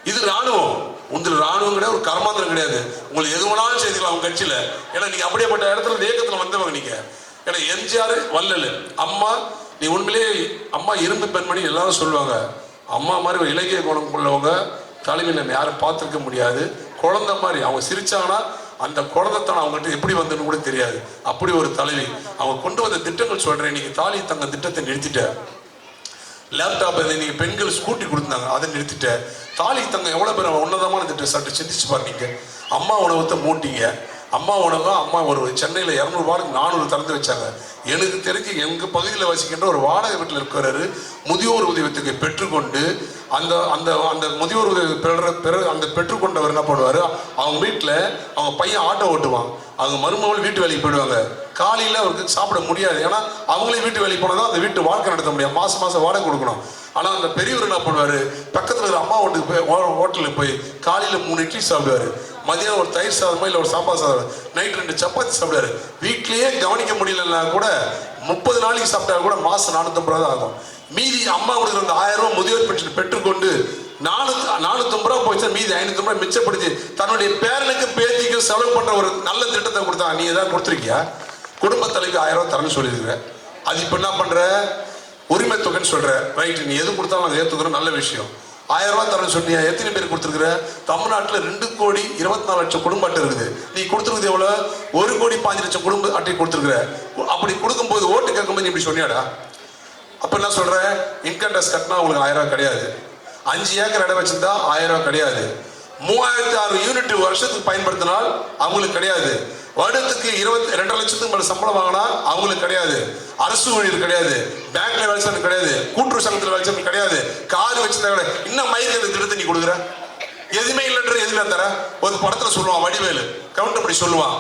A: இது ராணுவம். உங்களுக்கு ராணுவம் கிடையாது, ஒரு கர்மாந்திரம் கிடையாது. உங்களுக்கு எது வேணாலும் செய்துக்கலாம் உங்க கட்சியில. ஏன்னா நீங்க அப்படியேப்பட்ட இடத்துல இயக்கத்துல வந்தவங்க நீங்க. ஏன்னா எம்ஜிஆர் வல்லல், அம்மா நீ உண்மையிலே அம்மா இரும்பு பெண்மணி எல்லாரும் சொல்லுவாங்க. அம்மா மாதிரி ஒரு இலக்கிய குணம் உள்ளவங்க தலைமையில் யாரும் பார்த்துருக்க முடியாது. குழந்தை மாதிரி அவங்க சிரிச்சாங்கன்னா அந்த குழந்தைத்தான் அவங்ககிட்ட எப்படி வந்ததுன்னு கூட தெரியாது. அப்படி ஒரு தலைவி. அவங்க கொண்டு வந்த திட்டங்கள் சொல்றேன். இன்னைக்கு தாலி தங்க திட்டத்தை நிறுத்திட்ட. லேப்டாப் நீங்க பெண்கள் ஸ்கூட்டி கொடுத்தாங்க, அதை நிறுத்திட்ட. தாலி தங்க எவ்வளவு பேர் உன்னதமான திட்டம். சற்று சிந்திச்சு பாருங்க. அம்மா உணவத்தை மூட்டிங்க. அம்மா உணவு அம்மா ஒரு சென்னையில் 200 ரூபாய்க்கு 400 திறந்து வச்சாங்க. எனக்கு தெரிஞ்சு எங்கள் பகுதியில் வசிக்கின்ற ஒரு வாடகை வீட்டில் இருக்கிறாரு. முதியோர் உதவியத்துக்கு பெற்றுக்கொண்டு அந்த அந்த அந்த முதியோர் உதவி அந்த பெற்றுக்கொண்டவர் என்ன பண்ணுவார், அவங்க வீட்டில் அவங்க பையன் ஆட்டோ ஓட்டுவான், அவங்க மருமகள் வீட்டு வேலைக்கு போயிடுவாங்க. காலையில் அவருக்கு சாப்பிட முடியாது. ஏன்னா அவங்களே வீட்டு வேலைக்கு போனால் தான் அந்த வீட்டு வாழ்க்கை நடத்த முடியும். மாதம் மாதம் வாடகை கொடுக்கணும். ஆனால் அந்த பெரியவர் என்ன பண்ணுவார், பக்கத்தில் இருக்கிற அம்மா வீட்டுக்கு போய் ஹோட்டலுக்கு போய் காலையில் 3 இட்லி சாப்பிடுவார், மதியம் ஒரு தயிர் சாதமோ இல்லை ஒரு சாம்பார் சாதம், நைட் 2 சப்பாத்தி சாப்பிடுவாரு. வீட்லேயே கவனிக்க முடியலன்னா கூட 30 நாளைக்கு சாப்பிட்டா கூட மாதம் 450 ரூபா தான் ஆகும். மீதி அம்மா கொடுக்குற அந்த 1000 ரூபா முதியோர் பென்ஷன் பெற்றுக்கொண்டு 450 ரூபா போயிடுச்சா மீதி 500 ரூபாய் மிச்சப்படுத்தி தன்னுடைய பேரனுக்கு பேத்திக்கு செலவு பண்ற ஒரு நல்ல திட்டத்தை கொடுத்தாங்க. நீ ஏதாவது கொடுத்துருக்கியா? குடும்ப தலைவி 1000 ரூபாய் தரணும்னு சொல்லியிருக்கிற. அது இப்போ என்ன பண்ற, உரிமை தொகைன்னு சொல்ற. ரைட்டு, நீ எது கொடுத்தாலும் அதை ஏற்றுக்கிறோம், நல்ல விஷயம். 1000 ரூபாய் தரேன்னு சொன்னியா? எத்தனை பேர் கொடுத்துருக்குற? தமிழ்நாட்டில் 2,24,00,000 குடும்ப அட்டை இருக்குது. நீ கொடுத்துருக்குது எவ்வளோ? 1,05,00,000 குடும்ப அட்டை கொடுத்துருக்குற. அப்படி கொடுக்கும்போது ஓட்டு கேட்கும்போது நீ இப்படி சொன்னியாடா? அப்போ என்ன சொல்ற, இன்கம் டேக்ஸ் கட்டினா உங்களுக்கு 1000 ரூபாய் கிடையாது. 5 ஏக்கர் இடம் வச்சிருந்தா 1000 ரூபாய் கிடையாது. 3006 யூனிட் வருஷத்துக்கு பயன்படுத்தினால் அவங்களுக்கு கிடையாது. வருடத்துக்கு 22 லட்சத்துக்கு மேல சம்பளம் வாங்கினா அவங்களுக்கு கிடையாது. அரசு ஊழியர் கிடையாது, பேங்க்ல வேலை செய்யறது கிடையாது, கூட்டுறவு சங்கத்தில் வேலை செய்யறது கிடையாது, கார் வச்சிருந்தா இன்னும் மயிருக்கு அந்த திட்டத்தை நீ கொடுக்குற. எதுவுமே இல்லைன்ற எதுவுமே தர. ஒரு படத்துல சொல்லுவான் வடிவேலு, கவுண்டர் படி சொல்லுவான்,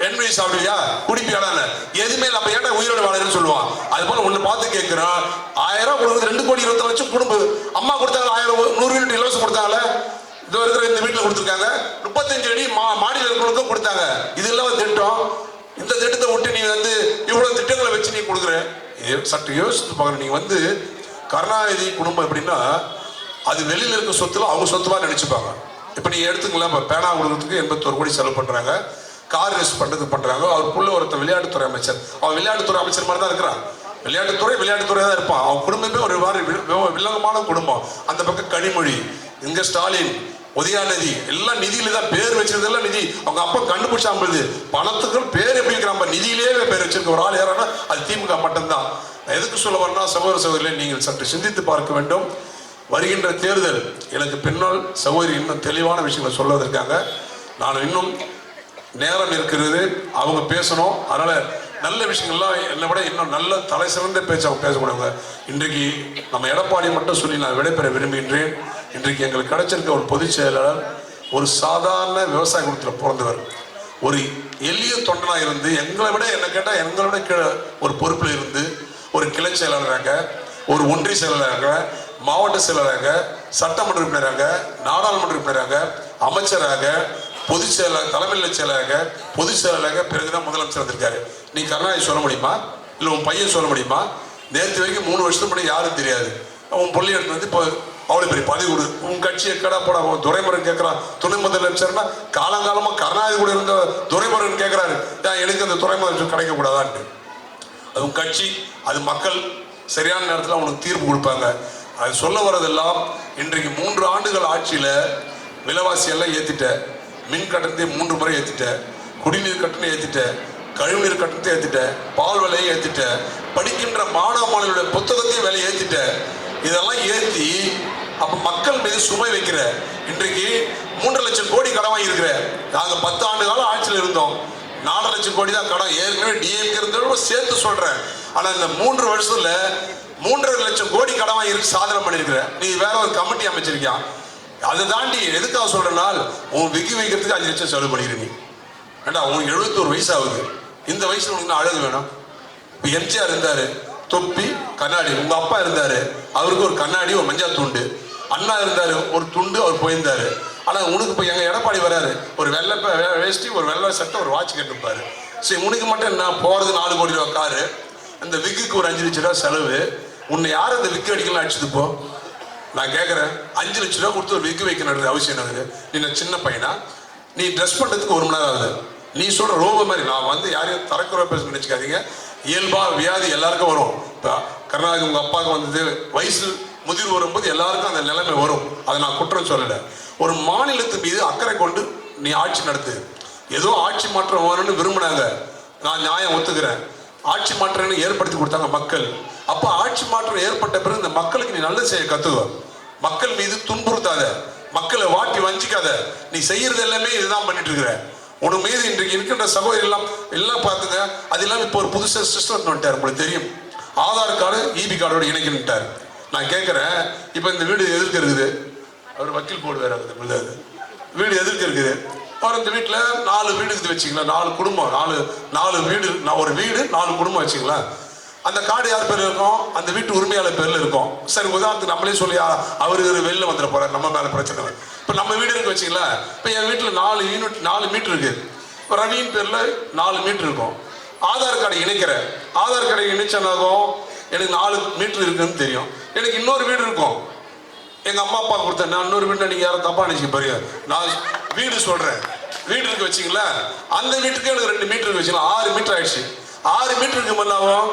A: என்வி சாப்பிடுவியா குடிப்பியாடான எதுவுமே இல்லை, அப்ப ஏன்டா உயிரோட வாழன்னு சொல்லுவான். அது போல ஒண்ணு பார்த்து கேட்கிறான். 1000 ரூபாய் கொடுக்குறது 2,24,00,000 குடும்பம். அம்மா கொடுத்தாங்க 1000 100 யூனிட் இலவசம் கொடுத்தாங்களே, இதோ இருக்கிற இந்த வீட்டில் கொடுத்துருக்காங்க. 35 அடி மாடியில் இருக்கிறவங்களுக்கும் கொடுத்தாங்க. இது இல்லாம திட்டம். இந்த திட்டத்தை விட்டு நீ வந்து இவ்வளவு திட்டங்களை வச்சு நீ கொடுக்குற. சற்று யோசித்து பார்க்குற. நீங்க கருணாநிதி குடும்பம் எப்படின்னா, அது வெளியில இருக்க சொத்துல அவங்க சொத்துமா நினைச்சுப்பாங்க. இப்ப நீ எடுத்துக்கலாம், இப்ப பேனா கொடுக்கறதுக்கு 81 கோடி செலவு பண்றாங்க, கார் ரேஸ் பண்றதுக்கு பண்றாங்க. அவருக்குள்ள ஒருத்தர் விளையாட்டுத்துறை அமைச்சர், அவன் விளையாட்டுத்துறை அமைச்சர் மாதிரி தான் இருக்கிறான். விளையாட்டுத்துறை தான் இருப்பான். அவன் குடும்பமே ஒரு வில்லங்கமான குடும்பம். அந்த பக்கம் கனிமொழி, இங்க ஸ்டாலின், உதயாநிதி, எல்லாம் நிதியில தான் பேர் வச்சிருந்தெல்லாம் நிதி. அவங்க அப்பா கண்டுபிடிச்சாம்பது பணத்துக்கு பேர் எப்படி இருக்கிறாங்க, நிதியிலேயே பேர் வச்சிருக்க ஒரு ஆள் யாரானா அது திமுக மட்டும்தான். எதுக்கு சொல்ல வரனா, சகோதர சகோதரிகளை நீங்கள் சற்று சிந்தித்து பார்க்க வேண்டும். வருகின்ற தேர்தல் எனக்கு பின்னால் சகோதரி இன்னும் தெளிவான விஷயங்களை சொல்வதற்காக நான் இன்னும் நேரம் இருக்கிறது, அவங்க பேசணும். அதனால நல்ல விஷயங்கள்லாம் என்னை விட இன்னும் நல்ல தலை சிறந்த பேச்சு அவங்க பேசக்கூடாது. இன்றைக்கு நம்ம எடப்பாடி மட்டும் சொல்லி நான் விடைபெற விரும்புகின்றேன். இன்றைக்கு எங்களுக்கு கிடைச்சிருக்க ஒரு பொதுச் செயலாளர் ஒரு சாதாரண விவசாய குடும்பத்தில் பிறந்தவர், ஒரு எளிய தொண்டனாக இருந்து எங்களை விட என்ன கேட்டால் எங்களை விட ஒரு பொறுப்பில் இருந்து ஒரு கிளை செயலாளராக, ஒரு ஒன்றிய செயலாளராக, மாவட்ட செயலராக, சட்டமன்ற உறுப்பினராக, நாடாளுமன்ற உறுப்பினராக, அமைச்சராக, பொதுச் செயலாளர், தலைமையில செயலாளராக, பொதுச் செயலாளராக, பிறகுதான் முதலமைச்சர் வந்திருக்காரு. நீ கருணாநிதி சொல்ல முடியுமா? இல்லை உன் பையன் சொல்ல முடியுமா? நேற்று வரைக்கும் 3 வருஷத்துக்கு முன்னாடி யாரும் தெரியாது. உன் பிள்ளை எடுத்து வந்து இப்போ அவ்வளோ பெரிய பதவி கொடு, உன் கட்சி எக்கடா போட துரைமுருகன் கேட்குறான் துணை முதலமைச்சர்னா, காலங்காலமாக கருணாநிதி கூட இருந்த துரைமுருகன் கேட்குறாரு, எனக்கு அந்த துணை முதலமைச்சர் கிடைக்கக்கூடாதான்ட்டு. அது உன் கட்சி, அது மக்கள் சரியான நேரத்தில் அவனுக்கு தீர்ப்பு கொடுப்பாங்க. அது சொல்ல வர்றதெல்லாம், இன்றைக்கு 3 ஆண்டுகள் ஆட்சியில் விலைவாசி எல்லாம் ஏற்றிட்ட, மின் கட்டணத்தை 3 முறை ஏற்றிட்ட, குடிநீர் கட்டணம் ஏற்றிட்ட, கழிவுநீர் கட்டணத்தை ஏற்றிட்ட, பால் விலையை ஏற்றிட்ட, படிக்கின்ற மாணவ மாணவர்களுடைய புத்தகத்தையும் விலையை ஏற்றிட்ட. இதெல்லாம் ஏற்றி அப்ப மக்கள் மீது சுமை வைக்கிற. இன்றைக்கு 3 லட்சம் கோடி கடன் வாங்கி இருக்கிற. நாங்க 10 ஆண்டு காலம் ஆட்சியில் இருந்தோம், 4 லட்சம் கோடி தான் கடன். ஏற்கனவே டிஎம்கே இருந்தோட சேர்த்து சொல்றேன். ஆனா இந்த 3 வருஷத்துல 3.5 லட்சம் கோடி கடன் வாங்கி இருக்கு, சாதனை பண்ணிருக்கிற. நீ வேற ஒரு கமிட்டி அமைச்சிருக்கியா? அதை தாண்டி எதுக்காக சொல்றனால், உன் விக்கி வைக்கிறதுக்கு 5 லட்சம் செலவு பண்ணிக்கிறீங்க. ஏண்டா உனக்கு 71 வயசு ஆகுது, இந்த வயசுல உனக்கு அழகு வேணும்? இப்போ எம்ஜிஆர் இருந்தாரு, தொப்பி கண்ணாடி. உங்க அப்பா இருந்தாரு, அவருக்கு ஒரு கண்ணாடி ஒரு மஞ்சள் துண்டு. அண்ணா இருந்தாரு, ஒரு துண்டு, அவர் போயிருந்தாரு. ஆனா உனக்கு இப்போ எங்க எடப்பாடி வராரு, ஒரு வெள்ளை வேஷ்டி, ஒரு வெள்ளை சட்டை, ஒரு வாட்ச் கேட்டுப்பாரு. சரி, உனக்கு மட்டும் என்ன போறது 4 கோடி ரூபா காரு, அந்த விக்குக்கு ஒரு 5 லட்சம் ரூபா செலவு. உன்னை யார் அந்த விக்கு அடிக்கலாம் அடிச்சது? போ, நான் கேட்குறேன், 5 லட்சம் ரூபா கொடுத்து ஒரு விக்கு வைக்கணும் அவசியம் என்னது? நீ சின்ன பையனா? நீ ட்ரெஸ் பண்ணுறதுக்கு 1 மணி நேரம் ஆகுது. நீ சொல்ற ரோபோ மாதிரி. நான் யாரையும் தரக்குற பேச நினைச்சுக்காதீங்க. இயல்பா வியாதி எல்லாருக்கும் வரும். இப்போ கருணாநிதி உங்க அப்பாவுக்கு வந்தது, வயசு முதிர்வு வரும்போது எல்லாருக்கும் அந்த நிலைமை வரும். அதை நான் குற்றம் சொல்லலை. ஒரு மாநிலத்து மீது அக்கறை கொண்டு நீ ஆட்சி நடத்து. ஏதோ ஆட்சி மாற்றம் வேணும்னு விரும்பினாங்க, நான் நியாயம் ஒத்துக்கிறேன். ஆட்சி மாற்றம் ஏற்படுத்தி கொடுத்தாங்க மக்கள். அப்ப ஆட்சி மாற்றம் ஏற்பட்ட பிறகு இந்த மக்களுக்கு நீ நல்லது செய்ய கத்துக்கோ. மக்கள் மீது துன்புறுத்தாத, மக்களை வாட்டி வஞ்சிக்காத. நீ செய்யறது எல்லாமே இதுதான் பண்ணிட்டு இருக்கிற. உன் மீது இன்றைக்கு இருக்கின்ற சகோதரி எல்லாம் பார்த்துங்க. அது இல்லாமல் இப்போ ஒரு புதுசாக சிஸ்டம் வந்துட்டார், உங்களுக்கு தெரியும். ஆதார் கார்டு இபி கார்டோட இணைக்கிட்டார். நான் கேட்குறேன், இப்போ இந்த வீடு எதிர்க்க இருக்குது, அவர் வக்கீல் போடுவார், அது வீடு எதிர்க்க இருக்குது. அவர் இந்த வீட்டில் 4 வீடு இருக்குது வச்சுங்களேன், 4 குடும்பம், 4 வீடு, ஒரு வீடு 4 குடும்பம் வச்சுங்களேன். அந்த கார்டு யார் பேர் இருக்கும்? அந்த வீட்டு உரிமையாளர் பேர்ல இருக்கும். சரி, உதாரணத்துக்கு நம்மளே சொல்லி அவரு வெளில வந்துட போறாரு, நம்ம மேல பிரச்சனை. இப்ப நம்ம வீடு இருக்கு வச்சுங்களா. இப்ப என் வீட்டுல 4 மீட்டர் இருக்கு. இப்ப ரவியின் பேர்ல 4 மீட்டர் இருக்கும். ஆதார் கார்டு இணைக்கிறேன். ஆதார் கார்டை இணைச்சாலும் எனக்கு 4 மீட்டர் இருக்குன்னு தெரியும். எனக்கு இன்னொரு வீடு இருக்கும், எங்க அம்மா அப்பா கொடுத்தேன். நான் இன்னொரு வீடு, நீங்க யாரும் தப்பா நினைச்சு பாருங்க, நான் வீடு சொல்றேன். வீடு இருக்கு வச்சுங்களா, அந்த வீட்டுக்கு எனக்கு 2 மீட்டர் இருக்கு வச்சுக்கலாம், 6 மீட்டர் ஆயிடுச்சு. 6 மீட்டருக்கு முன்னாவும்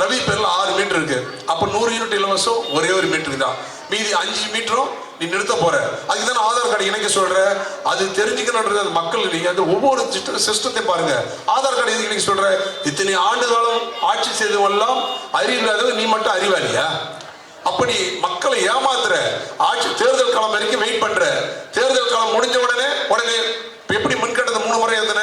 A: ரவி பேர்ல 6 மீட்டர் இருக்கு. அப்ப 100 யூனிட் இலவசம், ஒரே ஒரு மீட்டருக்கு தான். மீதி 5 மீட்டரும் நீ நிறுத்த போற. அதுக்குதான் ஆதார் கார்டு இணைக்க சொல்ற. அது தெரிஞ்சுக்கணுன்றது மக்கள். நீங்க அந்த ஒவ்வொரு சிஸ்டத்தை பாருங்க. ஆதார் கார்டு எதுக்கு இணைக்க சொல்ற? இத்தனை ஆண்டு காலம் ஆட்சி செய்தவெல்லாம் அறிவில்லாதவங்க, நீ மட்டும் அறிவாளியா? அப்படி மக்களை ஏமாத்துற. ஆட்சி தேர்தல் காலம் வரைக்கும் வெயிட் பண்ற. தேர்தல் காலம் முடிஞ்ச உடனே எப்படி முன்கட்டத்தை 3 முறை இருந்தன,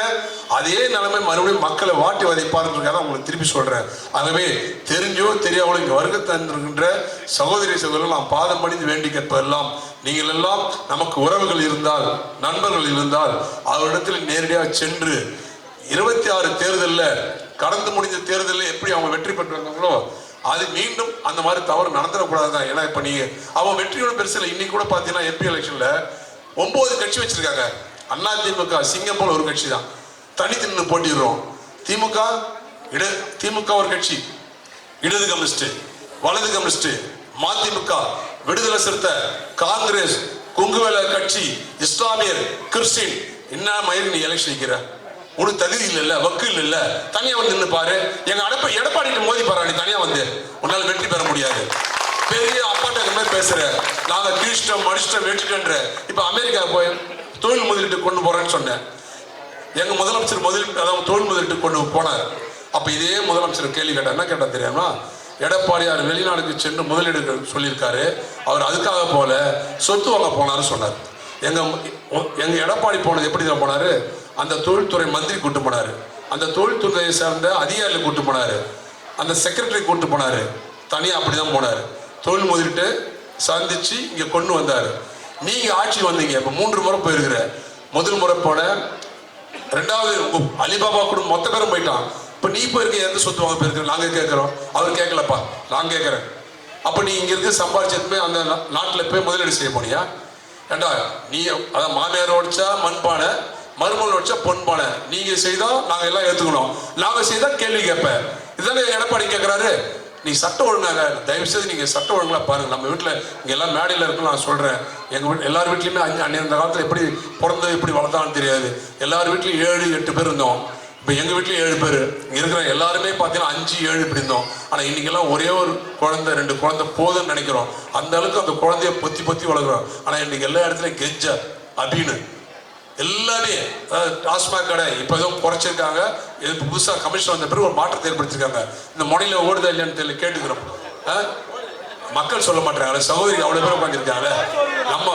A: அதே நிலைமை மறுபடியும் மக்களை வாட்டி வதைப்பாருன்றதுக்காக உங்களுக்கு திருப்பி சொல்றேன். ஆகவே தெரிஞ்சோ தெரியாமலோ இங்க வருகை தந்திருக்கின்ற சகோதரி சகோதரர்கள் நாம் பாதம் பணிந்து வேண்டி கேட்பதெல்லாம், நீங்கள் எல்லாம் நமக்கு உறவுகள் இருந்தால், நண்பர்கள் இருந்தால், அவரிடத்தில் நேரடியாக சென்று 26 தேர்தலில், கடந்து முடிஞ்ச தேர்தலில் எப்படி அவங்க வெற்றி பெற்று வந்தாங்களோ அது மீண்டும் அந்த மாதிரி தவறு நடந்துடக்கூடாதுதான். ஏன்னா இப்ப நீங்க அவன் வெற்றியோட பெருசில் இன்னைக்கு கூட பாத்தீங்கன்னா எம்பி எலெக்ஷன்ல 9 கட்சி வச்சிருக்காங்க. அண்ணா திமுக சிங்கம் போல ஒரு கட்சி தான், தனித்து நின்று போட்டிடுறோம். திமுக ஒரு கட்சி, இடது கம்யூனிஸ்ட், வலது கம்யூனிஸ்ட், மதிமுக, விடுதலை சிறுத்தை, காங்கிரஸ், குங்குவேல கட்சி, இஸ்லாமியர், கிறிஸ்டின். என்ன மயிறு நீ எலெக்ஷன் நிற்கிற? உனக்கு தகுதி இல்ல, வக்கீல் இல்ல, தனியா வந்து நின்று பாரு. எங்க எடப்பாடி மோதி பாரு, நீ தனியா வந்து உன்னால வெற்றி பெற முடியாது. பெரிய அப்பாட்ட மாதிரி பேசுற, நாங்க கீழ்ஷ்டம் மடிஷ்டம் வெற்றின்ற. இப்ப அமெரிக்கா போய் தொழில் முதலீட்டு கொண்டு போறேன்னு சொன்னேன். எங்க முதலமைச்சர் தொழில் முதலீட்டு கொண்டு போனார். அப்ப இதே முதலமைச்சர் கேள்வி கேட்டார். என்ன கேட்டா தெரியாம, எடப்பாடியார் வெளிநாடுக்கு சென்று முதலீடு சொல்லியிருக்காரு, அவர் அதுக்காக போல சொத்து வாங்க போனாரு சொன்னார். எங்க எடப்பாடி போனது எப்படி தான் போனாரு? அந்த தொழில்துறை மந்திரி கூட்டு போனாரு, அந்த தொழில்துறையை சார்ந்த அதிகாரிகள் கூட்டு போனாரு, அந்த செக்ரட்டரி கூட்டு போனாரு, தனியா அப்படிதான் போனாரு. தொழில் முதலீட்டு சந்திச்சு இங்க கொண்டு வந்தாரு. நீங்க ஆட்சி வந்தீங்க, இப்ப 3 முறை போயிருக்கிற. முதல் முறை போன, 2வது அலிபாபா கூட மொத்த பேரும் போயிட்டான். இப்ப நீ போயிருக்க, எந்த சொத்து வாங்க போயிருக்க? நாங்க கேட்கிறோம், அவர் கேட்கலப்பா, நான் கேட்கிறேன். அப்ப நீ இங்க இருக்கு சம்பாதிச்சது போய் அந்த நாட்டுல போய் முதலீடு செய்ய போனியா? ஏண்டா நீ அதான் மாமியார் உடைச்சா மண்பானை, மருமகள் உடைச்சா பொன்பானை. நீங்க செய்தா நாங்க எல்லாம் ஏத்துக்கணும், நாங்க செய்தா கேள்வி கேட்பேன். இதுதானே எடப்பாடி கேட்கிறாரு. நீ சட்டம் ஒழுங்காக தயவு செய்து நீங்க சட்டம் ஒழுங்கா பாருங்க. நம்ம வீட்டுல இங்க எல்லாம் மேடையில இருக்குன்னு நான் சொல்றேன். எங்க வீட்டு எல்லார் வீட்லயுமே அந்த காலத்துல எப்படி பிறந்தது எப்படி வளர்த்தான்னு தெரியாது. எல்லார் வீட்லயும் 7-8 பேர் இருந்தோம். இப்ப எங்க வீட்லயும் 7 பேர். இங்க இருக்கிற எல்லாருமே பாத்தீங்கன்னா 5-7 இப்படி இருந்தோம். ஆனா இன்னைக்கு எல்லாம் ஒரே ஒரு குழந்தை 2 குழந்தை போதும்னு நினைக்கிறோம். அந்த அளவுக்கு அந்த குழந்தைய பொத்தி வளர்க்குறோம். ஆனா இன்னைக்கு எல்லா இடத்துலயும் கெஞ்ச அப்படின்னு எல்லாமே டாஸ்மாக் கடை இப்ப ஏதோ குறைச்சிருக்காங்க. புதுசா கமிஷன் வந்த பிறகு ஒரு மாற்றத்தை ஏற்படுத்திருக்காங்க. இந்த முனையில ஓடுதா இல்லையான்னு தெரியல, கேட்டுக்கிறோம். மக்கள் சொல்ல மாட்டாங்க. சகோதரி அவ்வளவு பேர் உட்காந்துருக்காங்க. நம்ம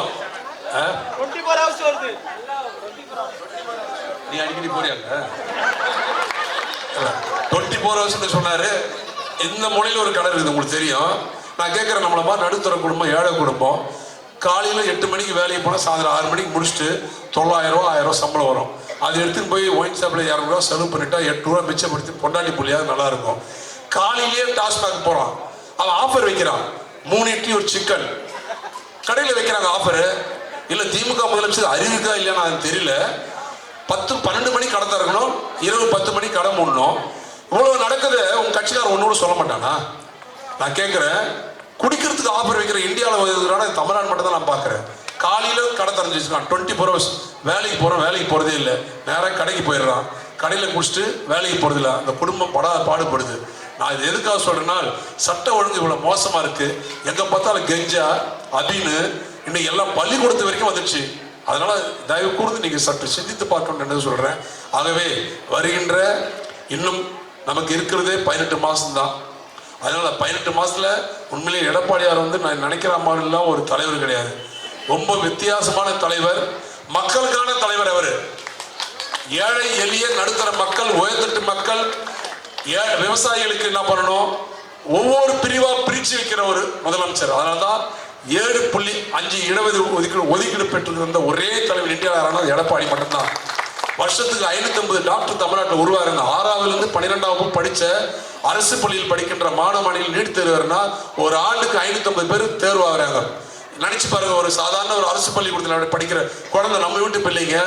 A: நீ அடிக்கடி போறியாங்க 24 ஹவர்ஸ் சொன்னாரு. இந்த முனையில ஒரு கடை இருக்குது, உங்களுக்கு தெரியும். நான் கேட்கிறேன், நம்மள மாதிரி நடுத்தர குடும்பம், ஏழை குடும்பம், காலையில் 8 மணிக்கு வேலைக்கு போனால் சாயந்தரம் 6 மணிக்கு முடிச்சுட்டு 900 ரூபா 1000 ரூபா சம்பளம் வரும். அது எடுத்துன்னு போய் ஒயின் ஷாப்பில் 200 ரூபா செலவு பண்ணிட்டா 8 ரூபா மிச்சப்படுத்தி பொண்டாட்டி புள்ளியாக நல்லா இருக்கும். காலையிலேயே டாஸ்மாக் போகிறான், அவன் ஆஃபர் வைக்கிறான். 3 இட்லி ஒரு சிக்கன் கடையில் வைக்கிறாங்க ஆஃபரு. இல்லை திமுக முதலமைச்சர் அறிவிக்கா இல்லையான்னு அது தெரியல. 10-12 மணிக்கு கடை திறக்கணும், இரவு 10 மணிக்கு கடை மூடணும். இவ்வளவு நடக்குது. உங்க கட்சிக்காரர் ஒன்னோட சொல்ல மாட்டானா? நான் கேட்கிறேன், குடிக்கிறதுக்கு ஆஃபர் வைக்கிற இந்தியாவில் தமிழ்நாடு மட்டும் தான் நான் பார்க்குறேன். காலையில் கடை திறந்து வச்சுருக்கான். 24 ஹவர்ஸ் வேலைக்கு போகிறதே இல்லை. நேராக கடைக்கு போயிடுறான். கடையில் குடிச்சிட்டு வேலைக்கு போகிறதில்ல. அந்த குடும்பம் பாடுபடுது. நான் இது எதுக்காக சொல்கிறேன்னா, சட்ட ஒழுங்கு இவ்வளோ மோசமாக இருக்குது. எங்கே பார்த்தாலும் கெஞ்சா அப்படின்னு இன்னைக்கு எல்லாம் பள்ளிக்கூடத்து வரைக்கும் வந்துடுச்சு. அதனால தயவு கூர்ந்து நீங்க சற்று சிந்தித்து பார்க்கணும் என்று சொல்றேன். ஆகவே வருகின்ற இன்னும் நமக்கு இருக்கிறதே 18 மாசம் தான். அதனால 18 மாசத்துல உண்மையிலேயே எடப்பாடியார் வந்து நான் நினைக்கிற மாதிரிலாம் ஒரு தலைவர் கிடையாது. ரொம்ப வித்தியாசமான தலைவர், மக்களுக்கான தலைவர். அவரு ஏழை எளிய நடுத்தர மக்கள், உயர்தட்டு மக்கள், விவசாயிகளுக்கு என்ன பண்ணணும், ஒவ்வொரு பிரிவா பிரிச்சு வைக்கிற ஒரு முதலமைச்சர். அதனால்தான் 7.5 ஒதுக்கீடு பெற்றிருந்த ஒரே தலைவர் இந்தியாவில் எடப்பாடி மட்டும்தான். வருஷத்துக்கு 550 டாக்டர் தமிழ்நாட்டில் உருவாருங்க. 6ஆவதுலேருந்து 12ஆம் படிச்ச அரசு பள்ளியில் படிக்கின்ற மாணவர்கள் நீட் தேர்வுனா ஒரு ஆண்டுக்கு 550 பேர் தேர்வாகிறாங்க. நினைச்சு பாருங்க, ஒரு சாதாரண ஒரு அரசு பள்ளிக்கூடத்தில் படிக்கிற குழந்தை, நம்ம வீட்டு பிள்ளைங்க.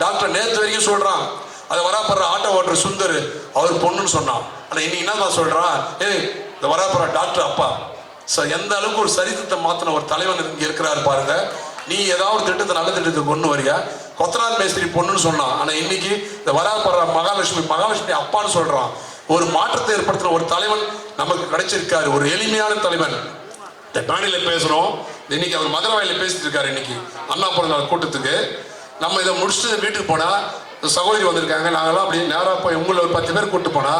A: டாக்டர் நேற்று வரைக்கும் சொல்றான், அதை வராப்படுற ஆட்டோ ஓட்டுற சுந்தர் அவர் பொண்ணுன்னு சொன்னான். ஆனா இன்னைக்கு என்ன சொல்றான், இந்த வராப்படுற டாக்டர் அப்பா. எந்த அளவுக்கு ஒரு சரித்திரத்தை மாத்தின ஒரு தலைவன் இங்க இருக்கிறாரு பாருங்க. நீ ஏதாவது ஒரு திட்டத்தை, நல்ல திட்டத்தை கொண்டு வரியா? கொத்தனார் மேஸ்திரி பொண்ணுன்னு சொன்னான். ஆனா இன்னைக்கு இந்த வராப்படுற மகாலட்சுமி அப்பான்னு சொல்றான். ஒரு மாற்றத்தை ஏற்படுத்தின ஒரு தலைவன் நமக்கு கிடைச்சிருக்காரு, ஒரு எளிமையான தலைவன். இந்த பேனில பேசுறோம். இன்னைக்கு அவர் மதுரவாயில பேசிட்டு இருக்காரு. இன்னைக்கு அண்ணா பிறந்த நாள் கூட்டத்துக்கு நம்ம இதை முடிச்சுட்டு வீட்டுக்கு போனா சகோதரி வந்திருக்காங்க, நாங்கெல்லாம் அப்படியே நேராக போய் உங்களை ஒரு 10 பேர் கூட்டு போனா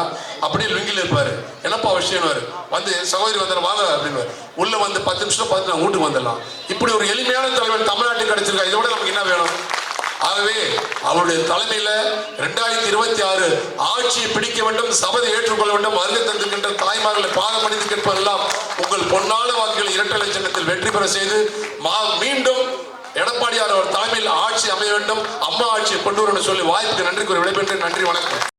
A: அப்படியே லுங்கில இருப்பாரு. என்னப்பா விஷயம் வந்து சகோதரி வந்து வாங்க அப்படின்னு உள்ள வந்து 10 நிமிஷம் பார்த்து நான் வீட்டுக்கு வந்துடலாம். இப்படி ஒரு எளிமையான தலைவர் தமிழ்நாட்டுக்கு கிடைச்சிருக்கா. இதோட நமக்கு என்ன வேணும்? ஆகவே அவருடைய தலைமையில 2026 ஆட்சியை பிடிக்க வேண்டும், சபதை ஏற்றுக்கொள்ள வேண்டும். வருகை தந்திருக்கின்ற தாய்மார்களை பாதம் அணிந்து கேட்பதெல்லாம் உங்கள் பொன்னான வாக்குகள் இரட்டை சின்னத்தில் வெற்றி பெற செய்து மீண்டும் எடப்பாடியார் அவர் தலைமையில் ஆட்சி அமைய வேண்டும், அம்மா ஆட்சியை கொண்டு வரணும் சொல்லி வாய்ப்புக்கு நன்றி கூறி விடைபெற்று நன்றி, வணக்கம்.